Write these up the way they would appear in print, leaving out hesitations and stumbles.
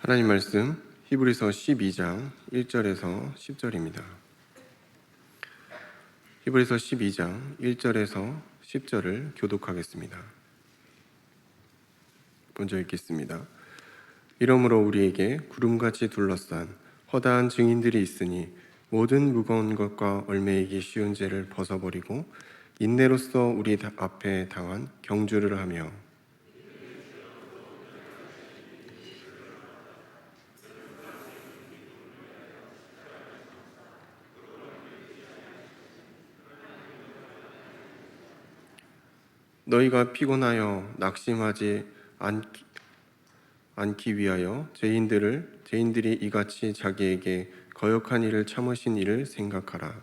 하나님 말씀 히브리서 12장 1절에서 10절입니다. 히브리서 12장 1절에서 10절을 교독하겠습니다. 먼저 읽겠습니다. 이러므로 우리에게 구름같이 둘러싼 허다한 증인들이 있으니 모든 무거운 것과 얽매이기 쉬운 죄를 벗어버리고 인내로써 우리 앞에 당한 경주를 하며 너희가 피곤하여 낙심하지 않기 위하여 죄인들이 이같이 자기에게 거역한 일을 참으신 일을 생각하라.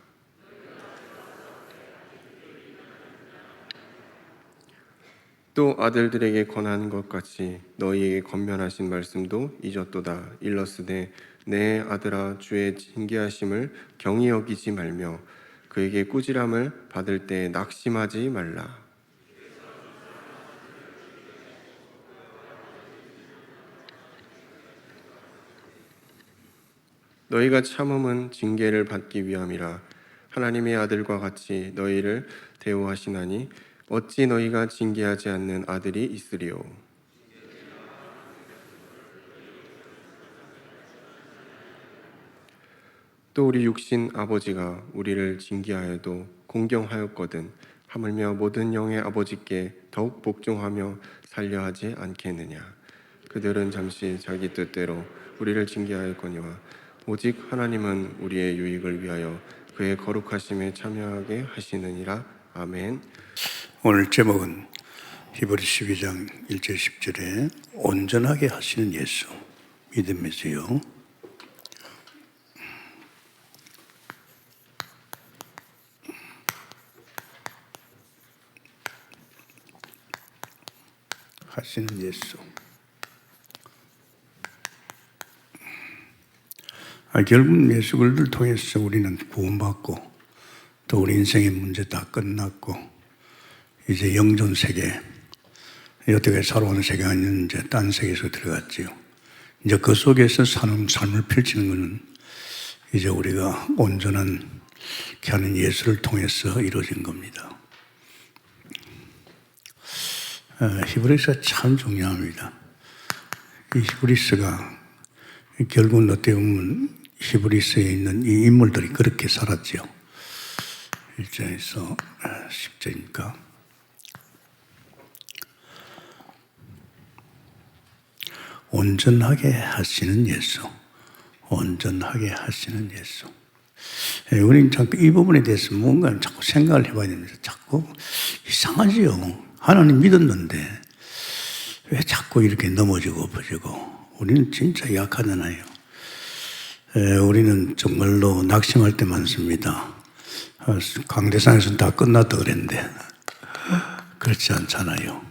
또 아들들에게 권한 것 같이 너희에게 권면하신 말씀도 잊었도다. 일러스되 내 아들아 주의 징계하심을 경히 여기지 말며 그에게 꾸지람을 받을 때 낙심하지 말라. 너희가 참음은 징계를 받기 위함이라. 하나님의 아들과 같이 너희를 대우하시나니 어찌 너희가 징계하지 않는 아들이 있으리요. 또 우리 육신 아버지가 우리를 징계하여도 공경하였거든 하물며 모든 영의 아버지께 더욱 복종하며 살려 하지 않겠느냐. 그들은 잠시 자기 뜻대로 우리를 징계하였거니와 오직 하나님은 우리의 유익을 위하여 그의 거룩하심에 참여하게 하시느니라. 아멘. 오늘 제목은 히브리 12장 1절 10절에 온전하게 하시는 예수 믿음이지요. 하시는 예수. 결국 예수 그리스도를 통해서 우리는 구원받고 또 우리 인생의 문제 다 끝났고 이제 영존 세계, 여태까지 살아오는 세계가 아닌 이제 딴 세계에서 들어갔지요. 이제 그 속에서 사는 삶을 펼치는 것은 이제 우리가 온전한 하는 예수를 통해서 이루어진 겁니다. 히브리서가 참 중요합니다. 이 히브리서가 결국은 어떻게 보면 히브리서에 있는 이 인물들이 그렇게 살았죠. 1절에서 10절이니까 온전하게 하시는 예수, 온전하게 하시는 예수. 우리는 자꾸 이 부분에 대해서 뭔가 자꾸 생각을 해봐야 됩니다. 자꾸 이상하지요. 하나님 믿었는데 왜 자꾸 이렇게 넘어지고 엎어지고. 우리는 진짜 약하잖아요. 우리는 정말로 낙심할 때 많습니다. 강대상에서는 다 끝났다 그랬는데 그렇지 않잖아요.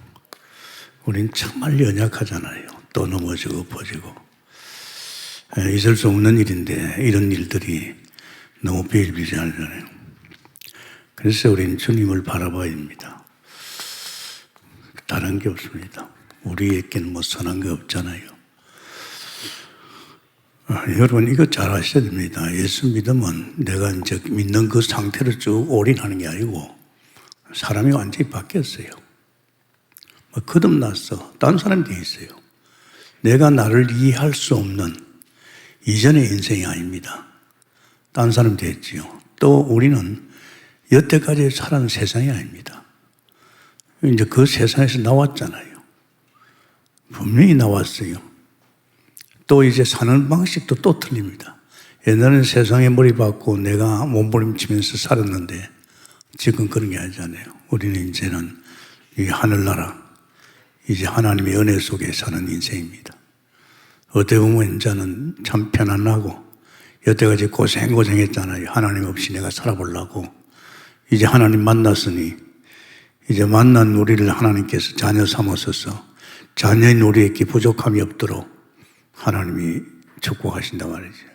우리는 정말 연약하잖아요. 또 넘어지고 엎어지고. 있을 수 없는 일인데 이런 일들이 너무 비일비재하잖아요. 그래서 우리는 주님을 바라봐야 됩니다. 다른 게 없습니다. 우리에게는 뭐 선한 게 없잖아요. 여러분 이거 잘 아셔야 됩니다. 예수 믿으면 내가 이제 믿는 그 상태로 쭉 올인하는 게 아니고 사람이 완전히 바뀌었어요. 거듭났어. 딴 사람이 돼 있어요. 내가 나를 이해할 수 없는 이전의 인생이 아닙니다. 딴 사람이 됐지요. 또 우리는 여태까지 살아온 세상이 아닙니다. 이제 그 세상에서 나왔잖아요. 분명히 나왔어요. 또 이제 사는 방식도 또 틀립니다. 옛날에는 세상에 머리 박고 내가 몸부림치면서 살았는데 지금 그런 게 아니잖아요. 우리는 이제는 이 하늘나라, 이제 하나님의 은혜 속에 사는 인생입니다. 어떻게 보면 이제는 참 편안하고 여태까지 고생했잖아요. 하나님 없이 내가 살아보려고. 이제 하나님 만났으니 이제 만난 우리를 하나님께서 자녀 삼으셔서 자녀인 우리에게 부족함이 없도록 하나님이 축복하신단 말이죠.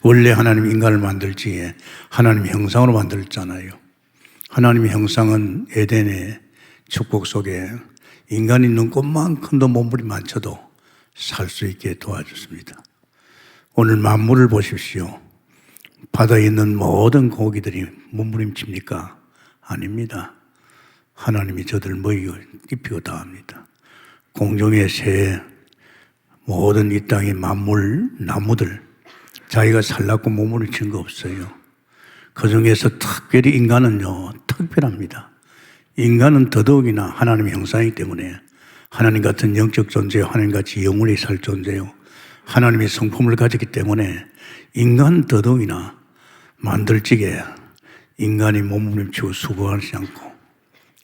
원래 하나님 인간을 만들지에 하나님의 형상으로 만들었잖아요. 하나님의 형상은 에덴의 축복 속에 인간이 눈꽃만큼도 몸부림 안 쳐도 살 수 있게 도와줬습니다. 오늘 만물을 보십시오. 바다에 있는 모든 고기들이 몸부림칩니까? 아닙니다. 하나님이 저들 먹이고 입히고 다 합니다. 공중의 새, 모든 이 땅의 만물, 나무들, 자기가 살랐고 몸부림친 거 없어요. 그 중에서 특별히 인간은요, 특별합니다. 인간은 더더욱이나 하나님의 형상이기 때문에 하나님 같은 영적 존재요, 하나님같이 영원히 살 존재요, 하나님의 성품을 가졌기 때문에 인간 더더욱이나 만들지게 인간이 몸부림치고 수고하지 않고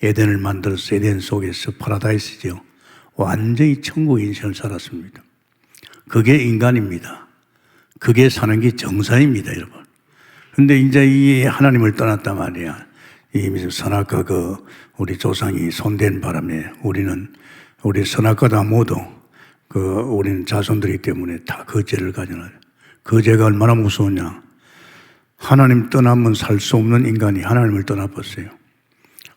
에덴을 만들어서 에덴 속에서 파라다이스죠. 완전히 천국의 인생을 살았습니다. 그게 인간입니다. 그게 사는 게 정상입니다, 여러분. 근데 이제 이 하나님을 떠났단 말이야. 이 선악과 우리 조상이 손댄 바람에 우리 선악과다 모두 우리는 자손들이기 때문에 다 그 죄를 가져놔요. 그 죄가 얼마나 무서우냐. 하나님 떠나면 살 수 없는 인간이 하나님을 떠나버렸어요.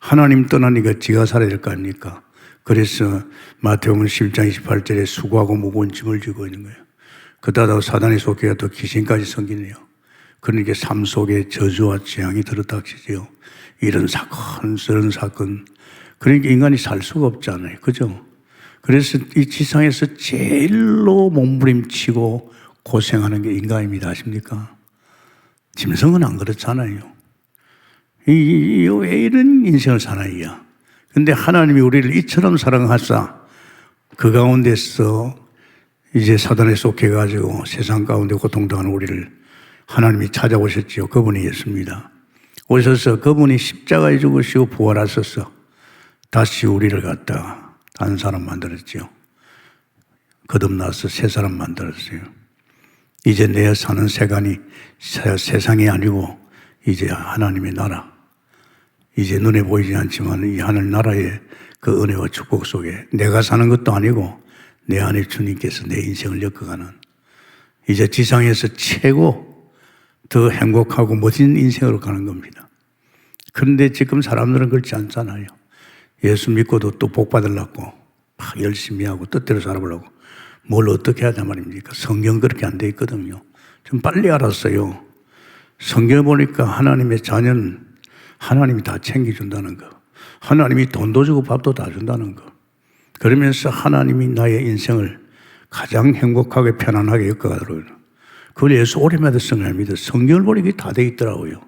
하나님 떠나니까 지가 살아야 될 거 아닙니까? 그래서 마태복음 10장 28절에 수고하고 무거운 짐을 지고 있는 거예요. 그러다가 사단의 속회가 또 귀신까지 섬기네요. 그러니까 삶 속에 저주와 재앙이 들어닥치죠. 이런 사건, 저런 사건. 그러니까 인간이 살 수가 없잖아요. 그죠? 그래서 이 지상에서 제일로 몸부림치고 고생하는 게 인간입니다. 아십니까? 짐승은 안 그렇잖아요. 왜 이런 인생을 사나이야? 근데 하나님이 우리를 이처럼 사랑하사 그 가운데서 이제 사단에 속해가지고 세상 가운데 고통당하는 우리를 하나님이 찾아오셨지요. 그분이 예수입니다. 오셔서 그분이 십자가에 죽으시고 부활하셔서 다시 우리를 갖다가 한 사람 만들었지요. 거듭나서 새 사람 만들었어요. 이제 내 사는 세간이 세상이 아니고 이제 하나님의 나라, 이제 눈에 보이지 않지만 이 하늘나라의 그 은혜와 축복 속에 내가 사는 것도 아니고 내 안에 주님께서 내 인생을 엮어가는, 이제 지상에서 최고 더 행복하고 멋진 인생으로 가는 겁니다. 그런데 지금 사람들은 그렇지 않잖아요. 예수 믿고도 또 복 받으려고 막 열심히 하고 뜻대로 살아보려고 뭘 어떻게 하자 말입니까? 성경 그렇게 안 돼 있거든요. 좀 빨리 알았어요. 성경 보니까 하나님의 자녀는 하나님이 다 챙겨준다는 거, 하나님이 돈도 주고 밥도 다 준다는 거, 그러면서 하나님이 나의 인생을 가장 행복하게 편안하게 엮어가도록, 그걸 예수 오래마다 성경합니다. 성경을 보니 그게 다 돼 있더라고요.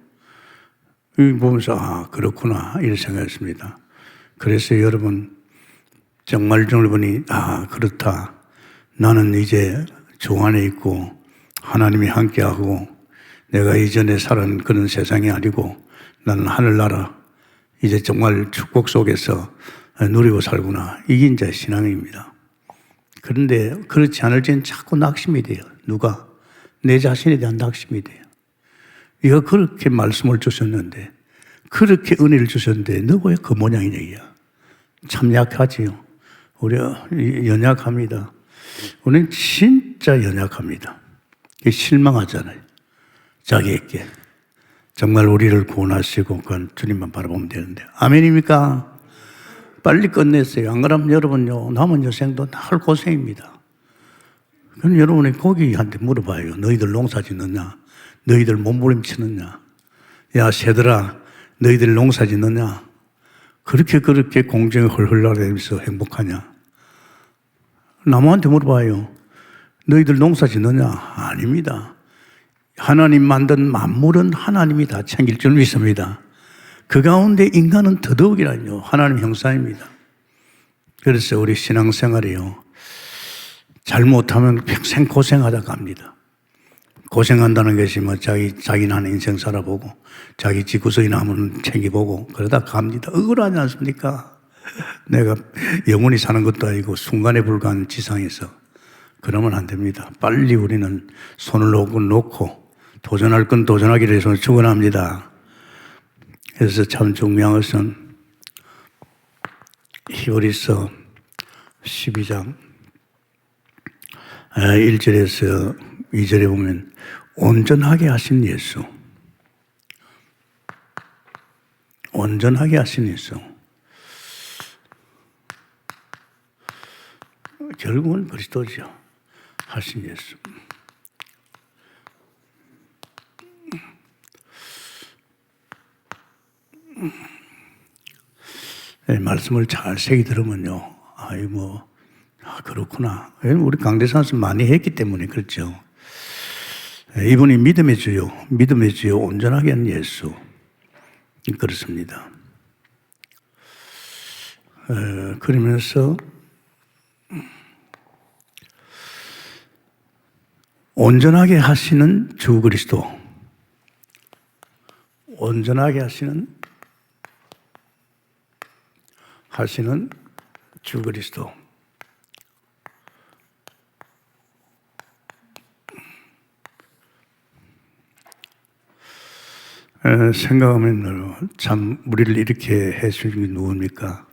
보면서 아 그렇구나 이렇게 생각했습니다. 그래서 여러분 정말 보니 아 그렇다. 나는 이제 주 안에 있고 하나님이 함께하고 내가 이전에 살은 그런 세상이 아니고 나는 하늘나라 이제 정말 축복 속에서 누리고 살구나. 이게 이제 신앙입니다. 그런데 그렇지 않을 때는 자꾸 낙심이 돼요. 누가? 내 자신에 대한 낙심이 돼요. 네가 그렇게 말씀을 주셨는데, 그렇게 은혜를 주셨는데 너 왜 그 모양이냐 이야. 참 약하지요. 우리가 연약합니다. 우리는 진짜 연약합니다. 실망하잖아요. 자기에게. 정말 우리를 구원하시고 그건 주님만 바라보면 되는데. 아멘입니까? 빨리 끝냈어요. 안 그러면 여러분요 남은 여생도 날 고생입니다. 그럼 여러분이 고기한테 물어봐요. 너희들 농사 짓느냐? 너희들 몸부림치느냐? 야 새들아 너희들 농사 짓느냐? 그렇게 공중에 헐헐 날아다니면서 행복하냐? 나무한테 물어봐요. 너희들 농사 짓느냐? 아닙니다. 하나님 만든 만물은 하나님이 다 챙길 줄 믿습니다. 그 가운데 인간은 더더욱이라뇨. 하나님 형상입니다. 그래서 우리 신앙생활이요. 잘못하면 평생 고생하다 갑니다. 고생한다는 것이 뭐 자기 나는 인생 살아보고 자기 집구석이 남은 챙겨보고 그러다 갑니다. 억울하지 않습니까? 내가 영원히 사는 것도 아니고 순간에 불과한 지상에서. 그러면 안 됩니다. 빨리 우리는 손을 놓고 도전할 건 도전하기로 해서 축원합니다. 그래서 참 중요한 것은 히브리서 12장 1절에서 2절에 보면 온전하게 하신 예수, 온전하게 하신 예수. 결국은 그리스도죠. 하신 예수. 네, 말씀을 잘 새기 들으면요. 그렇구나. 우리 강대상에서 많이 했기 때문에 그렇죠. 이분이 믿음의 주요, 온전하게 한 예수. 그렇습니다. 그러면서 온전하게 하시는 주 그리스도, 온전하게 하시는 주 그리스도. 생각하면 참 우리를 이렇게 해주신 게 누굽니까?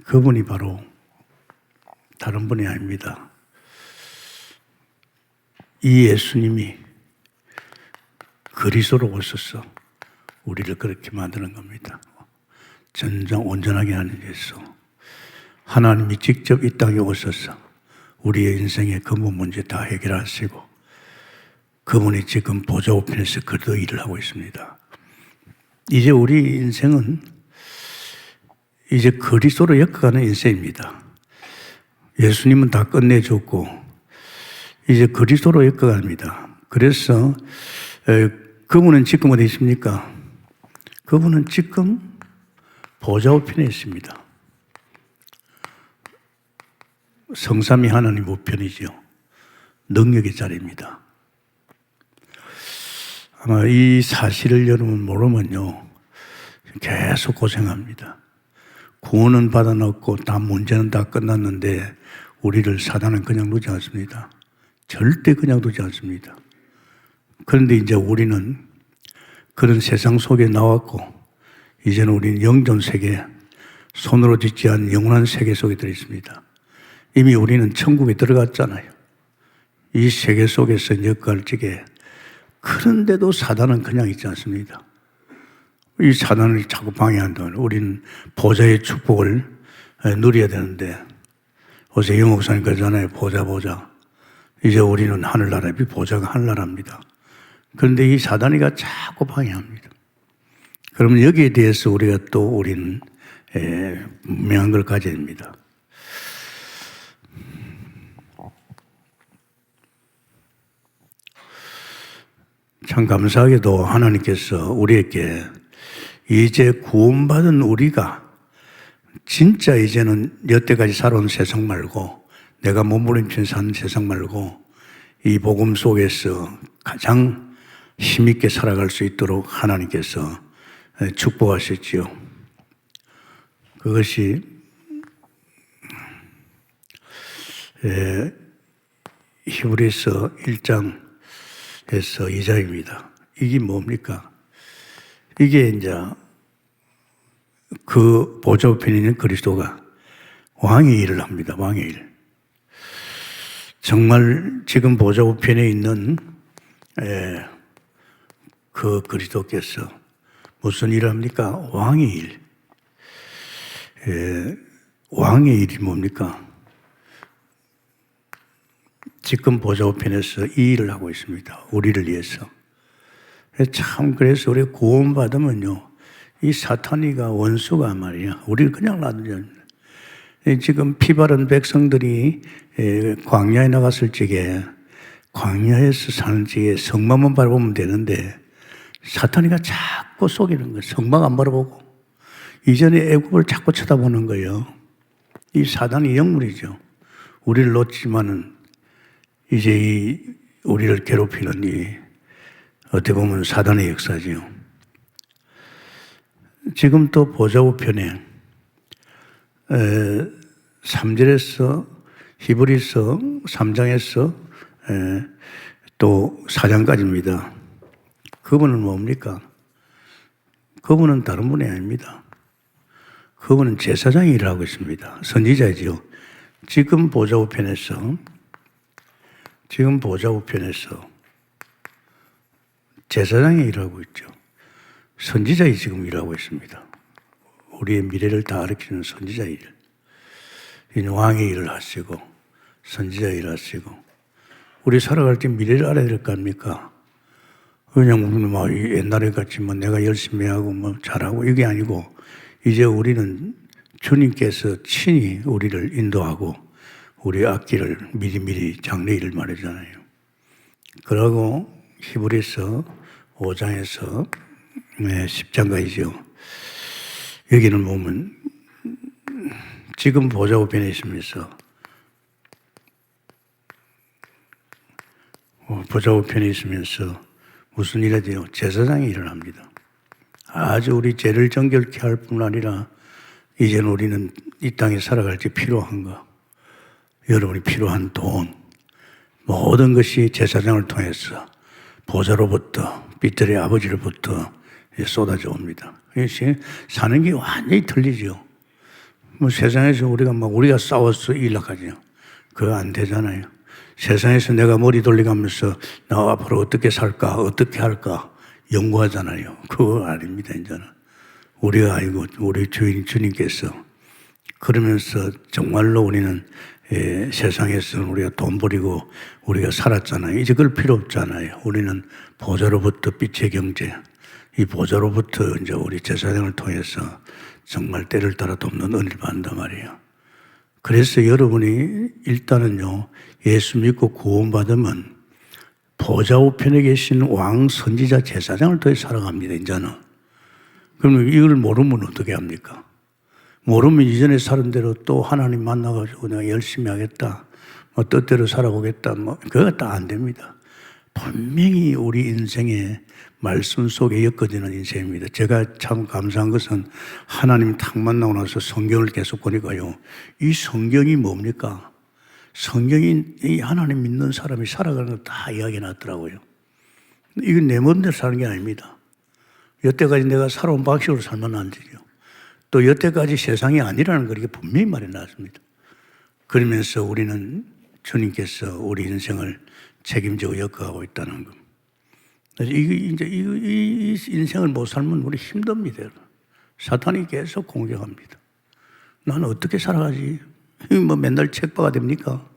그분이 바로 다른 분이 아닙니다. 이 예수님이 그리스도로 오셔서 우리를 그렇게 만드는 겁니다. 전장 온전하게 하는 예수. 하나님이 직접 이 땅에 오셔서 우리의 인생의 근본 문제 다 해결하시고 그분이 지금 보좌 우편에서 그 일을 하고 있습니다. 이제 우리 인생은 이제 그리스도로 엮어가는 인생입니다. 예수님은 다 끝내줬고 이제 그리스도로 엮어갑니다. 그래서 그분은 지금 어디 있습니까? 그분은 지금 보좌 우편에 있습니다. 성삼위 하나님 우편이죠. 능력의 자리입니다. 아마 이 사실을 여러분 모르면요, 계속 고생합니다. 구원은 받아놓고 다 문제는 다 끝났는데 우리를 사단은 그냥 두지 않습니다. 절대 그냥 두지 않습니다. 그런데 이제 우리는 그런 세상 속에 나왔고 이제는 우리는 영존 세계, 손으로 짓지 않은 영원한 세계 속에 들어 있습니다. 이미 우리는 천국에 들어갔잖아요. 이 세계 속에서 역할지게. 그런데도 사단은 그냥 있지 않습니다. 이 사단을 자꾸 방해한다면 우리는 보좌의 축복을 누려야 되는데 어제 영 목사님 그러잖아요. 보좌. 이제 우리는 하늘나라에 보좌가 하늘나라입니다. 그런데 이 사단이가 자꾸 방해합니다. 그러면 여기에 대해서 우리는 분명한 걸 가져야 됩니다. 참 감사하게도 하나님께서 우리에게 이제 구원받은 우리가 진짜 이제는 여태까지 살아온 세상 말고 내가 몸부림쳐 사는 세상 말고 이 복음 속에서 가장 힘있게 살아갈 수 있도록 하나님께서 축복하셨지요. 그것이 히브리서 1장에서 2장입니다. 이게 뭡니까? 이게 이제 그 보좌 우편에 있는 그리스도가 왕의 일을 합니다. 왕의 일. 정말 지금 보좌 우편에 있는 그 그리스도께서 무슨 일을 합니까? 왕의 일. 왕의 일이 뭡니까? 지금 보좌 우편에서 이 일을 하고 있습니다. 우리를 위해서. 참 그래서 우리 구원받으면요, 이 사탄이가 원수가 말이야. 우리를 그냥 놔두지 않습니다. 지금 피 바른 백성들이 광야에 나갔을 적에 광야에서 사는 적에 성막만 바라보면 되는데 사탄이가 자꾸 속이는 거예요. 성막 안 바라보고 이전에 애굽을 자꾸 쳐다보는 거예요. 이 사단이 영물이죠. 우리를 놓치지만은 이제 우리를 괴롭히는 이 어떻게 보면 사단의 역사지요. 지금 또 보좌 우편에 3절에서 히브리서 3장에서 또 4장까지입니다. 그분은 뭡니까? 그분은 다른 분이 아닙니다. 그분은 제사장의 일을 하고 있습니다. 선지자이지요. 지금 보좌 우편에서 제사장의 일을 하고 있죠. 선지자이 지금 일하고 있습니다. 우리의 미래를 다 가르치는 선지자의 일. 이 왕의 일을 하시고 선지자 일을 하시고 우리 살아갈 때 미래를 알아야 될 거 아닙니까? 그냥 우리는 막 옛날에 같이 뭐 내가 열심히 하고 뭐 잘하고 이게 아니고 이제 우리는 주님께서 친히 우리를 인도하고 우리 앞길을 미리미리 장래일을 말하잖아요. 그러고 히브리서 5장에서 10장까지죠. 여기는 보면 지금 보좌 우편에 있으면서 보좌 우편에 있으면서 무슨 일이 돼요? 제사장이 일어납니다. 아주 우리 죄를 정결케 할 뿐 아니라 이제는 우리는 이 땅에 살아갈 때 필요한 거, 여러분이 필요한 돈, 모든 것이 제사장을 통해서 보좌로부터 삐뚤의 아버지로부터 쏟아져 옵니다. 사는 게 완전히 틀리죠. 뭐 세상에서 우리가 싸워서 일락하죠. 그거 안 되잖아요. 세상에서 내가 머리 돌리가면서 나 앞으로 어떻게 살까, 어떻게 할까 연구하잖아요. 그거 아닙니다, 이제는. 우리가 알고 우리 주님께서 그러면서 정말로 우리는 세상에서 우리가 돈 버리고 우리가 살았잖아요. 이제 그럴 필요 없잖아요. 우리는 보좌로부터 빛의 경제, 이 보좌로부터 이제 우리 제사장을 통해서 정말 때를 따라 돕는 은혜를 받는단 말이에요. 그래서 여러분이 일단은요, 예수 믿고 구원받으면 보좌 우편에 계신 왕, 선지자, 제사장을 통해 살아갑니다, 이제는. 그러면 이걸 모르면 어떻게 합니까? 모르면 이전에 살은 대로 또 하나님 만나가지고 내가 열심히 하겠다, 뭐 뜻대로 살아보겠다, 뭐 그거 다 안 됩니다. 분명히 우리 인생의 말씀 속에 엮어지는 인생입니다. 제가 참 감사한 것은 하나님 탁 만나고 나서 성경을 계속 보니까요, 이 성경이 뭡니까? 성경이 이 하나님 믿는 사람이 살아가는 거 다 이야기 났더라고요. 이건 내 멋대로 사는 게 아닙니다. 여태까지 내가 살아온 방식으로 살면 안 되죠. 또 여태까지 세상이 아니라는 걸 이게 분명히 말해놨습니다. 그러면서 우리는 주님께서 우리 인생을 책임지고 엮어가고 있다는 것. 이 인생을 못 살면 우리 힘듭니다. 사탄이 계속 공격합니다. 나는 어떻게 살아가지? 뭐 맨날 책봐가 됩니까?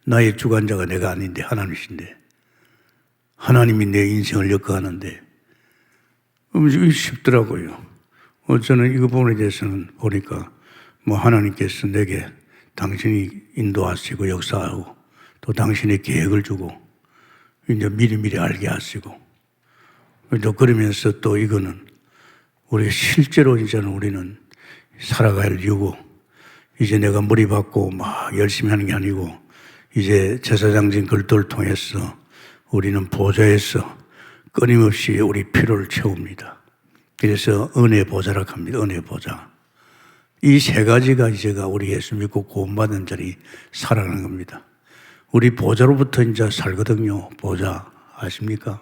나의 주관자가 내가 아닌데 하나님이신데, 하나님이 내 인생을 엮어가는데 쉽더라고요. 저는 이 부분에 대해서는 보니까 뭐 하나님께서 내게 당신이 인도하시고 역사하고 또 당신의 계획을 주고 이제 미리미리 알게 하시고 또 그러면서 또 이거는 우리가 실제로 이제는 우리는 살아갈 이유고 이제 내가 머리 받고 막 열심히 하는 게 아니고 이제 제사장진 글도를 통해서 우리는 보좌에서 끊임없이 우리 필요를 채웁니다. 그래서 은혜 보좌라고 합니다. 은혜 보좌. 이 세 가지가 이제가 우리 예수 믿고 구원받은 자리 살아가는 겁니다. 우리 보좌로부터 이제 살거든요. 보좌 아십니까?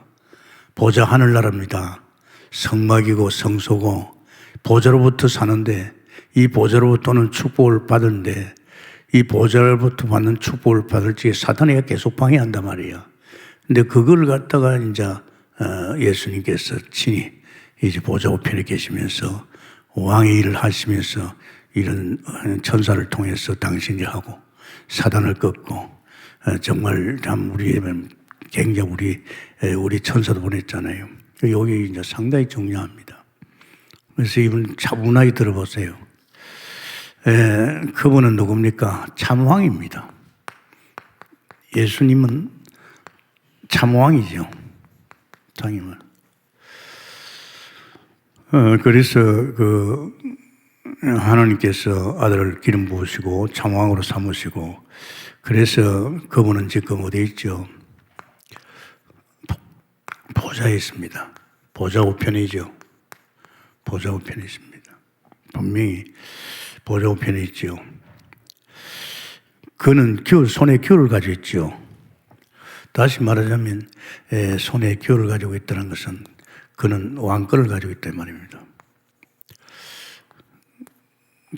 보좌 하늘나라입니다. 성막이고 성소고 보좌로부터 사는데 이 보좌로부터는 축복을 받는데 이 보좌로부터 받는 축복을 받을 적에 사탄이가 계속 방해한단 말이에요. 근데 그걸 갖다가 이제 예수님께서 친히 이제 보좌 우편에 계시면서 왕의 일을 하시면서 이런 천사를 통해서 당신이 하고 사단을 꺾고 정말 참 굉장히 우리 천사도 보냈잖아요. 여기 이제 상당히 중요합니다. 그래서 이분 차분하게 들어보세요. 그분은 누굽니까? 참왕입니다. 예수님은 참왕이죠. 장님은. 그래서 하나님께서 아들을 기름 부으시고 참왕으로 삼으시고 그래서 그분은 지금 어디 있죠? 보좌에 있습니다. 보좌 우편이죠. 보좌 우편에 있습니다. 분명히 보좌 우편에 있죠. 그는 손에 귤을 가지고 있죠. 다시 말하자면 손에 귤을 가지고 있다는 것은 그는 왕권을 가지고 있단 말입니다.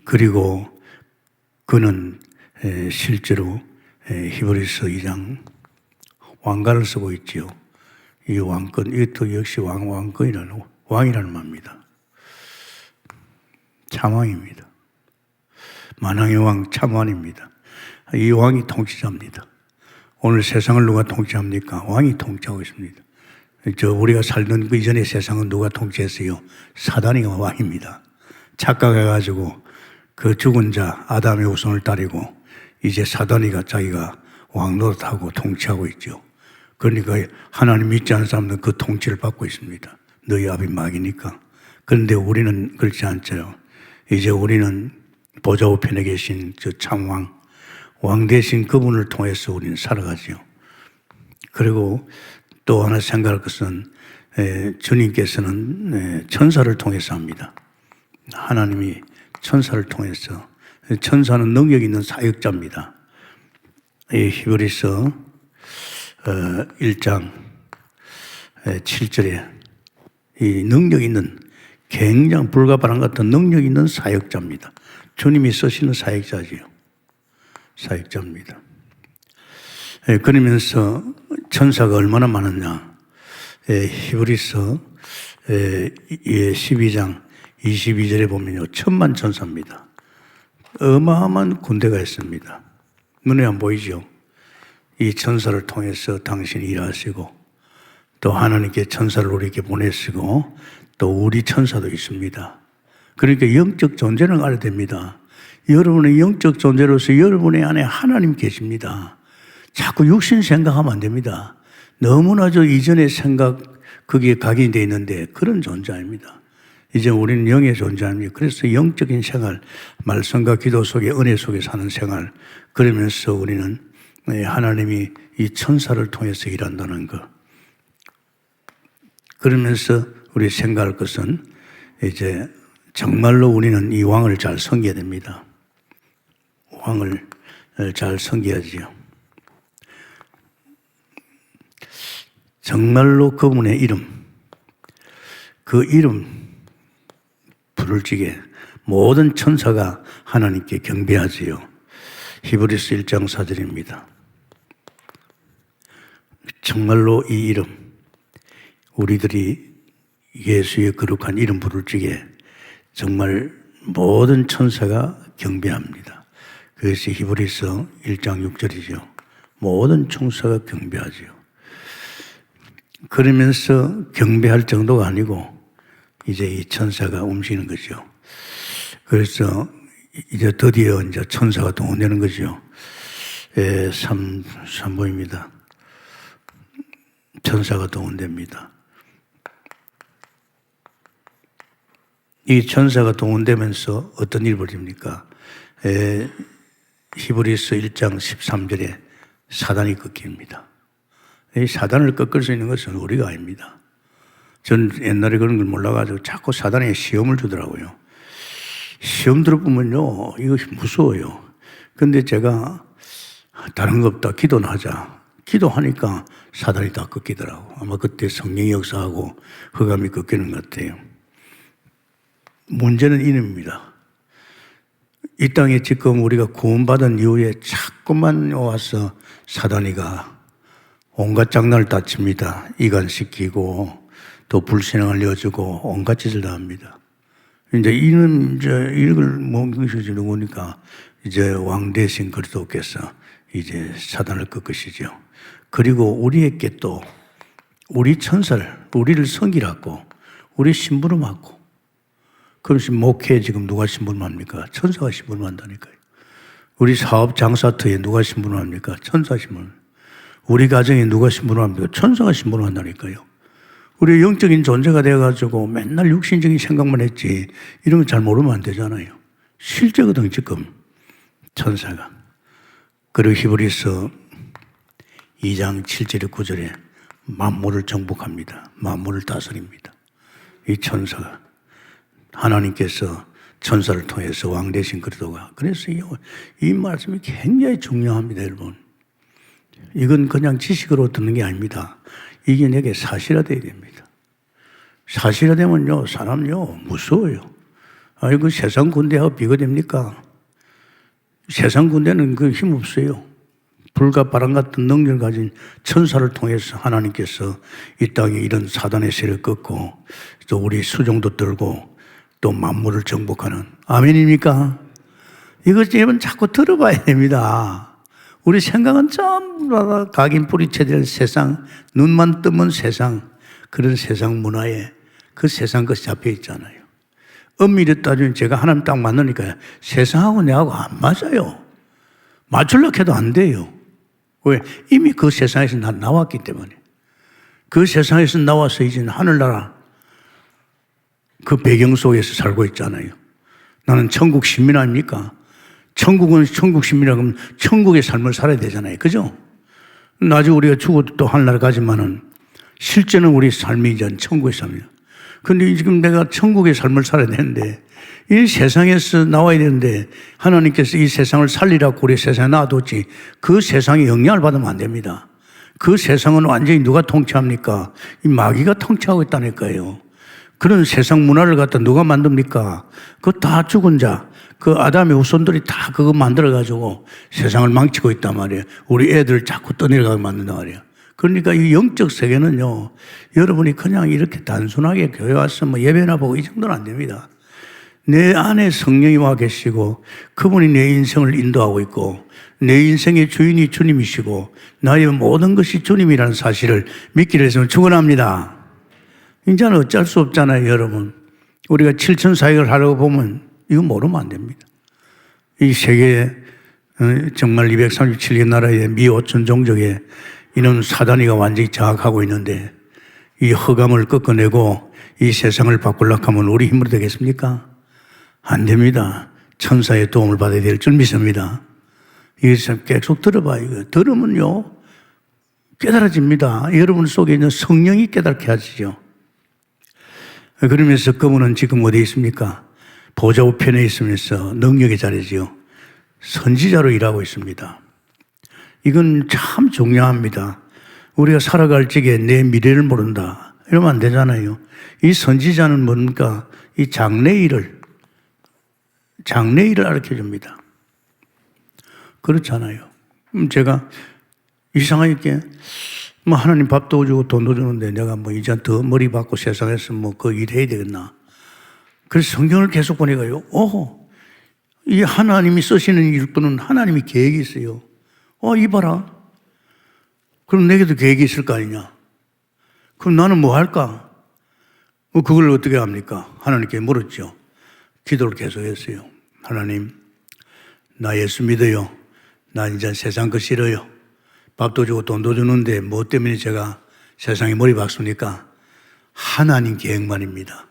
그리고 그는 실제로 히브리서 2장 왕가를 쓰고 있지요. 이 왕권, 이것도 역시 왕이라는 말입니다. 참왕입니다. 만왕의 왕 참왕입니다. 이 왕이 통치자입니다. 오늘 세상을 누가 통치합니까? 왕이 통치하고 있습니다. 우리가 살던 그 이전의 세상은 누가 통치했어요? 사단이 왕입니다. 착각해가지고 그 죽은 자 아담의 후손을 따르고 이제 사단이가 자기가 왕 노릇하고 통치하고 있죠. 그러니까 하나님 믿지 않는 사람들은 그 통치를 받고 있습니다. 너희 아비 마귀니까. 그런데 우리는 그렇지 않죠. 이제 우리는 보좌 우편에 계신 저 참왕, 왕 대신 그분을 통해서 우리는 살아가죠. 그리고 또 하나 생각할 것은 주님께서는 천사를 통해서 합니다. 하나님이 천사를 통해서, 천사는 능력 있는 사역자입니다. 이 히브리서 1장 7절에 이 능력 있는 굉장히 불가바람 같은 능력 있는 사역자입니다. 주님이 쓰시는 사역자지요. 사역자입니다. 그러면서 천사가 얼마나 많았냐. 히브리서 12장 22절에 보면요. 1000만 천사입니다. 어마어마한 군대가 있습니다. 눈에 안 보이죠? 이 천사를 통해서 당신이 일하시고 또 하나님께 천사를 우리에게 보내시고 또 우리 천사도 있습니다. 그러니까 영적 존재를 알아야 됩니다. 여러분의 영적 존재로서 여러분의 안에 하나님 계십니다. 자꾸 육신 생각하면 안 됩니다. 너무나 저 이전의 생각 거기에 각인되어 있는데 그런 존재입니다. 이제 우리는 영의 존재입니다. 그래서 영적인 생활, 말씀과 기도 속에 은혜 속에 사는 생활, 그러면서 우리는 하나님이 이 천사를 통해서 일한다는 것. 그러면서 우리 생각할 것은 이제 정말로 우리는 이 왕을 잘 섬겨야 됩니다. 왕을 잘 섬겨야지요. 정말로 그분의 이름, 그 이름 부를 적에 모든 천사가 하나님께 경배하지요. 히브리서 1장 4절입니다. 정말로 이 이름, 우리들이 예수의 거룩한 이름 부를 적에 정말 모든 천사가 경배합니다. 그것이 히브리서 1장 6절이죠. 모든 천사가 경배하죠. 그러면서 경배할 정도가 아니고 이제 이 천사가 움직이는 거죠. 그래서 이제 드디어 이제 천사가 동원되는 거죠. 3부입니다. 천사가 동원됩니다. 이 천사가 동원되면서 어떤 일이 벌어집니까? 히브리서 1장 13절에 사단이 꺾입니다. 이 사단을 꺾을 수 있는 것은 우리가 아닙니다. 전 옛날에 그런 걸 몰라가지고 자꾸 사단에 시험을 주더라고요. 시험 들어보면요, 이것이 무서워요. 근데 제가 다른 거 없다, 기도는 하자. 기도하니까 사단이 다 꺾이더라고. 아마 그때 성령이 역사하고 흑암이 꺾이는 것 같아요. 문제는 이놈입니다. 이 땅에 지금 우리가 구원받은 이후에 자꾸만 와서 사단이가 온갖 장난을 다 칩니다. 이간시키고 또 불신앙을 이어주고 온갖 짓을 다 합니다. 이제 이걸 먹으시지 누구니까 이제 왕 대신 그리스도께서 이제 사단을 꺾으시죠. 그리고 우리에게 또 우리 천사를, 우리를 섬기라고 우리 심부름 하고. 그러면서 목회에 지금 누가 심부름합니까? 천사가 심부름한다니까요. 우리 사업 장사터에 누가 심부름합니까? 천사가 심부름. 우리 가정에 누가 심부름합니까? 천사가 심부름한다니까요. 우리 영적인 존재가 되어가지고 맨날 육신적인 생각만 했지 이런 거 잘 모르면 안 되잖아요. 실제거든 지금 천사가. 그리고 히브리서 2장 7절에 9절에 만물을 정복합니다. 만물을 다스립니다. 이 천사가 하나님께서 천사를 통해서 왕 대신 그리스도가. 그래서 이 말씀이 굉장히 중요합니다, 여러분. 이건 그냥 지식으로 듣는 게 아닙니다. 이게 내게 사실화되어야 됩니다. 사실화되면요, 사람요, 무서워요. 아이고, 세상 군대하고 비교됩니까? 세상 군대는 그 힘 없어요. 불과 바람 같은 능력을 가진 천사를 통해서 하나님께서 이 땅에 이런 사단의 세를 꺾고 또 우리 수종도 들고 또 만물을 정복하는 아멘입니까? 이것 여러분 자꾸 들어봐야 됩니다. 우리 생각은 전부 다 각인 뿌리쳐질 세상, 눈만 뜨면 세상, 그런 세상 문화에 그 세상 것이 잡혀 있잖아요. 엄밀히 따지면 제가 하나님 딱 만나니까 세상하고 내하고 안 맞아요. 맞추려고 해도 안 돼요. 왜? 이미 그 세상에서 난 나왔기 때문에. 그 세상에서 나와서 이제 하늘나라 그 배경 속에서 살고 있잖아요. 나는 천국 시민 아닙니까? 천국은 천국 시민이라고 하면 천국의 삶을 살아야 되잖아요. 그죠? 나중에 우리가 죽어도 또 하늘나라 가지만은 실제는 우리 삶이 이제 천국의 삶이에요. 근데 지금 내가 천국의 삶을 살아야 되는데 이 세상에서 나와야 되는데 하나님께서 이 세상을 살리라고 우리 세상에 놔뒀지 그 세상에 영향을 받으면 안 됩니다. 그 세상은 완전히 누가 통치합니까? 이 마귀가 통치하고 있다니까요. 그런 세상 문화를 갖다 누가 만듭니까? 그거 다 죽은 자, 그 아담의 후손들이 다 그거 만들어가지고 세상을 망치고 있단 말이에요. 우리 애들 자꾸 떠내려가게 만든단 말이에요. 그러니까 이 영적 세계는요, 여러분이 그냥 이렇게 단순하게 교회 와서 뭐 예배나 보고 이 정도는 안 됩니다. 내 안에 성령이 와 계시고 그분이 내 인생을 인도하고 있고 내 인생의 주인이 주님이시고 나의 모든 것이 주님이라는 사실을 믿기로 해서 축원합니다. 이제는 어쩔 수 없잖아요, 여러분. 우리가 7천 사역을 하려고 보면 이거 모르면 안 됩니다. 이 세계에 정말 237개 나라의 미 5천 종족에 이는 사단이가 완전히 장악하고 있는데 이 허감을 꺾어내고 이 세상을 바꾸려고 하면 우리 힘으로 되겠습니까? 안 됩니다. 천사의 도움을 받아야 될 줄 믿습니다. 이거 계속 들어봐요. 이거 들으면요 깨달아집니다. 여러분 속에 있는 성령이 깨닫게 하시죠. 그러면서 그분은 지금 어디에 있습니까? 보좌 우편에 있으면서 능력의 자리지요. 선지자로 일하고 있습니다. 이건 참 중요합니다. 우리가 살아갈 적에 내 미래를 모른다. 이러면 안 되잖아요. 이 선지자는 뭡니까? 이 장래일을 가르쳐 줍니다. 그렇잖아요. 제가 이상하게 뭐 하나님 밥도 주고 돈도 주는데 내가 뭐 이제 더 머리 받고 세상에서 뭐 그 일해야 되겠나. 그래서 성경을 계속 보니까요. 이 하나님이 쓰시는 일꾼은 하나님이 계획이 있어요. 이봐라. 그럼 내게도 계획이 있을 거 아니냐. 그럼 나는 뭐 할까? 그걸 어떻게 합니까? 하나님께 물었죠. 기도를 계속했어요. 하나님, 나 예수 믿어요. 나 이제 세상 거 싫어요. 밥도 주고 돈도 주는데 뭐 때문에 제가 세상에 머리 박습니까? 하나님 계획만입니다.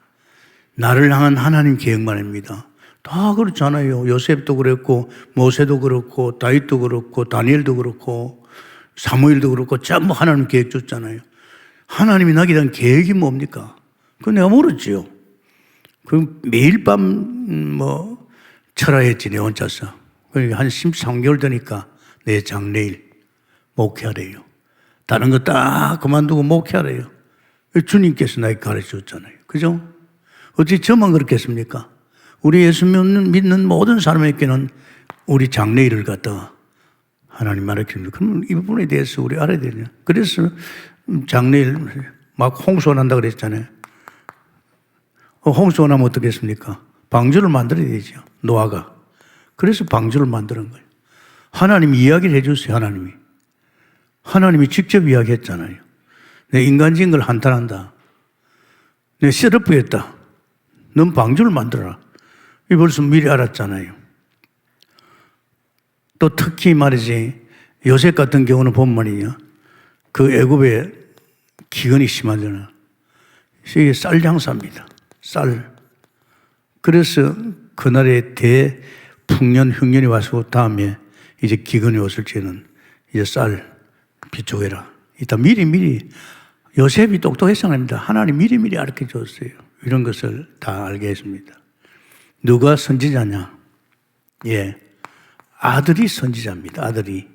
나를 향한 하나님 계획만입니다. 다 그렇잖아요. 요셉도 그랬고 모세도 그렇고 다윗도 그렇고 다니엘도 그렇고 사무엘도 그렇고 전부 하나님 계획 줬잖아요. 하나님이 나게 된 계획이 뭡니까? 그거 내가 모르지요. 그 매일 밤 철화했지 내 혼자서. 그러니까 한 13개월 되니까 내 장래일 목회하래요. 다른 거 딱 그만두고 목회하래요. 주님께서 나에게 가르쳐줬잖아요. 그죠? 어찌 저만 그렇겠습니까? 우리 예수 믿는 모든 사람에게는 우리 장래일을 갖다가 하나님 가르칩니다. 그럼 이 부분에 대해서 우리 알아야 되냐. 그래서 장래일 막 홍수가 난다 그랬잖아요. 홍수가 나면 어떻겠습니까? 방주를 만들어야 되죠. 노아가. 그래서 방주를 만드는 거예요. 하나님이 이야기를 해주세요. 하나님이 직접 이야기했잖아요. 내 인간 지은 걸 한탄한다. 내 셋업부했다. 넌 방주를 만들어라. 이 벌써 미리 알았잖아요. 또 특히 말이지 요셉 같은 경우는 보면 말이냐. 그 애굽에 기근이 심하잖아. 이게 쌀 장사입니다. 쌀. 그래서 그날에 대풍년, 흉년이 와서 다음에 이제 기근이 왔을 때는 이제 쌀 비쪽해라. 이따 미리 요셉이 똑똑했습니다. 하나님 미리 알게 줬어요. 이런 것을 다 알게 했습니다. 누가 선지자냐? 아들이 선지자입니다. 아들이.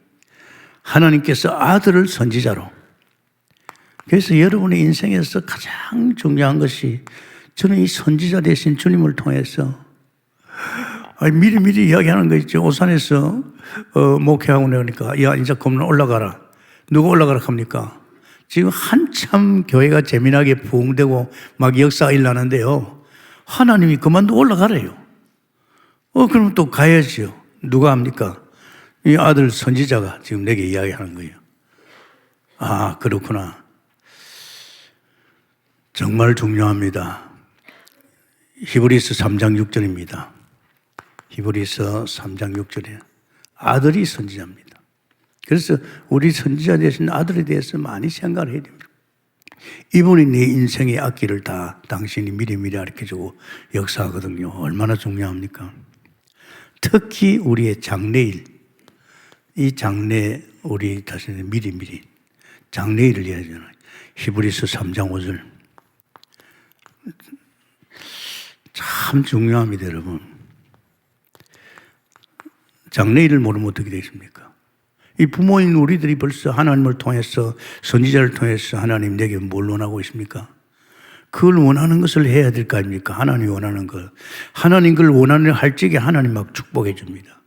하나님께서 아들을 선지자로. 그래서 여러분의 인생에서 가장 중요한 것이 저는 이 선지자 대신 주님을 통해서 미리 이야기하는 거 있죠. 오산에서 목회하고 나니까 야 이제 그만 올라가라. 누가 올라가라 합니까? 지금 한참 교회가 재미나게 부흥되고 막 역사가 일어나는데요. 하나님이 그만도 올라가래요. 그러면 또 가야지요. 누가 합니까? 이 아들 선지자가 지금 내게 이야기하는 거예요. 아, 그렇구나. 정말 중요합니다. 히브리서 3장 6절입니다. 히브리서 3장 6절에 아들이 선지자입니다. 그래서 우리 선지자 되신 아들에 대해서 많이 생각을 해야 됩니다. 이분이 내 인생의 앞길을 다 당신이 미리미리 가르쳐주고 역사하거든요. 얼마나 중요합니까? 특히 우리의 장래일, 이 장래 우리 자신의 미리미리 장래일을 이야기하잖아요. 히브리서 3장 5절 참 중요합니다, 여러분. 장래일을 모르면 어떻게 되십니까? 이 부모인 우리들이 벌써 하나님을 통해서 선지자를 통해서 하나님 내게 뭘 원하고 있습니까? 그걸 원하는 것을 해야 될 거 아닙니까? 하나님이 원하는 것. 하나님 그걸 원하는 할 적에 하나님 막 축복해 줍니다.